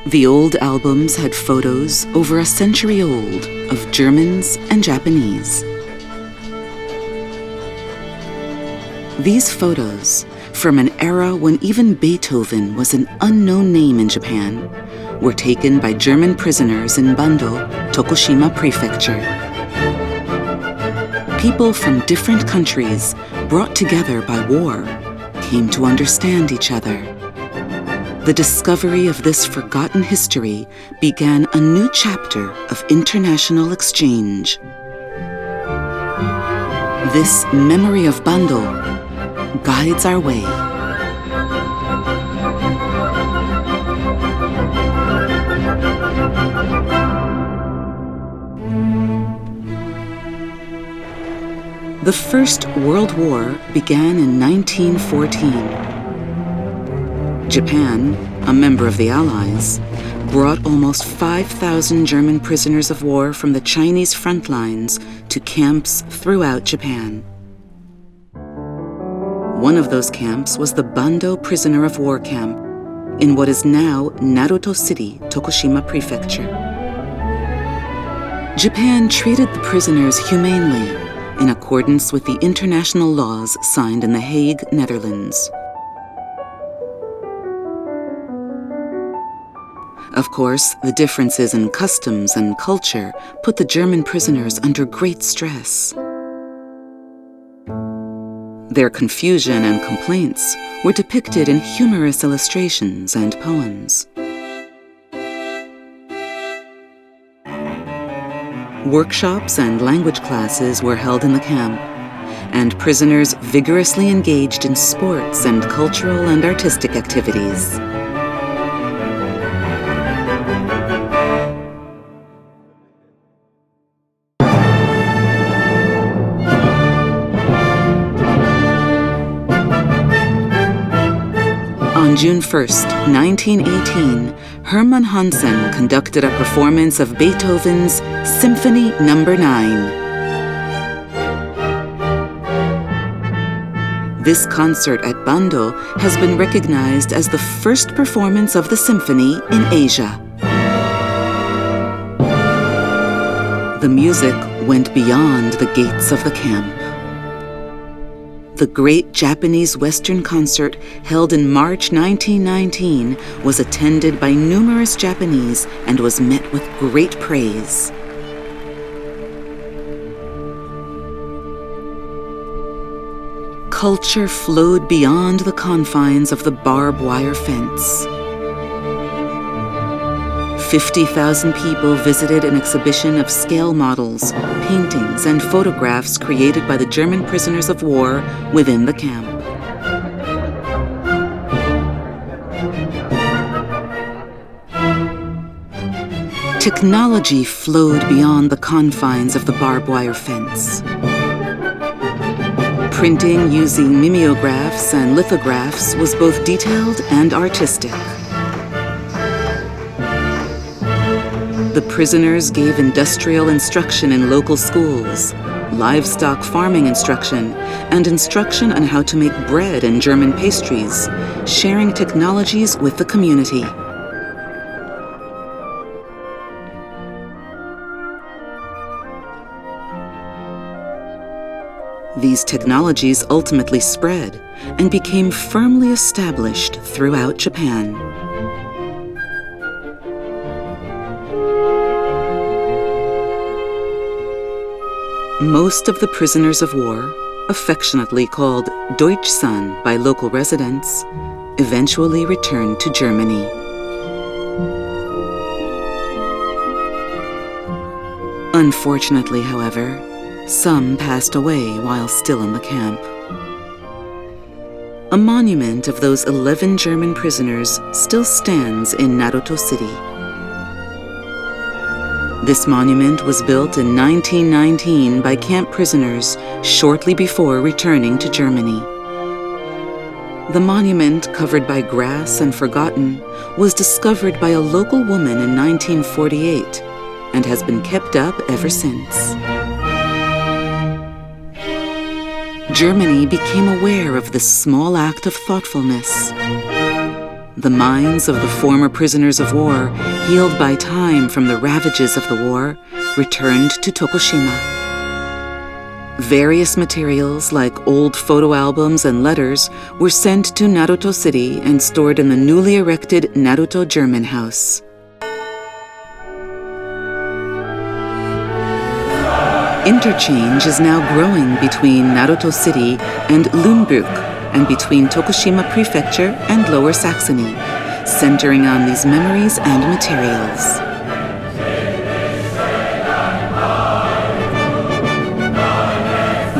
The old albums had photos over a century old of Germans and Japanese. These photos, from an era when even Beethoven was an unknown name in Japan, were taken by German prisoners in Bando, Tokushima Prefecture. People from different countries, brought together by war, came to understand each other. The discovery of this forgotten history began a new chapter of international exchange. This memory of Bando guides our way. The First World War began in 1914. Japan, a member of the Allies, brought almost 5,000 German prisoners of war from the Chinese front lines to camps throughout Japan. One of those camps was the Bando prisoner of war camp in what is now Naruto City, Tokushima Prefecture. Japan treated the prisoners humanely in accordance with the international laws signed in The Hague, Netherlands. Of course, the differences in customs and culture put the German prisoners under great stress. Their confusion and complaints were depicted in humorous illustrations and poems. Workshops and language classes were held in the camp, and prisoners vigorously engaged in sports and cultural and artistic activities. On June 1st, 1918, Hermann Hansen conducted a performance of Beethoven's Symphony No. 9. This concert at Bando has been recognized as the first performance of the symphony in Asia. The music went beyond the gates of the camp. The Great Japanese Western Concert, held in March 1919, was attended by numerous Japanese and was met with great praise. Culture flowed beyond the confines of the barbed wire fence. 50,000 people visited an exhibition of scale models, paintings, and photographs created by the German prisoners of war within the camp. Technology flowed beyond the confines of the barbed wire fence. Printing using mimeographs and lithographs was both detailed and artistic. The prisoners gave industrial instruction in local schools, livestock farming instruction, and instruction on how to make bread and German pastries, sharing technologies with the community. These technologies ultimately spread and became firmly established throughout Japan. Most of the prisoners of war, affectionately called Deutschsan by local residents, eventually returned to Germany. Unfortunately, however, some passed away while still in the camp. A monument of those 11 German prisoners still stands in Naruto City. This monument was built in 1919 by camp prisoners shortly before returning to Germany. The monument, covered by grass and forgotten, was discovered by a local woman in 1948 and has been kept up ever since. Germany became aware of this small act of thoughtfulness. The minds of the former prisoners of war, healed by time from the ravages of the war, returned to Tokushima. Various materials, like old photo albums and letters, were sent to Naruto City and stored in the newly erected Naruto German House. Interchange is now growing between Naruto City and Lüneburg, and between Tokushima Prefecture and Lower Saxony, centering on these memories and materials.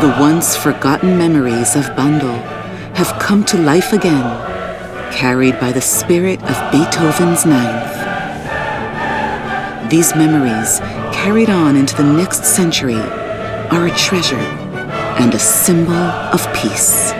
The once forgotten memories of Bandol have come to life again, carried by the spirit of Beethoven's Ninth. These memories, carried on into the next century, are a treasure and a symbol of peace.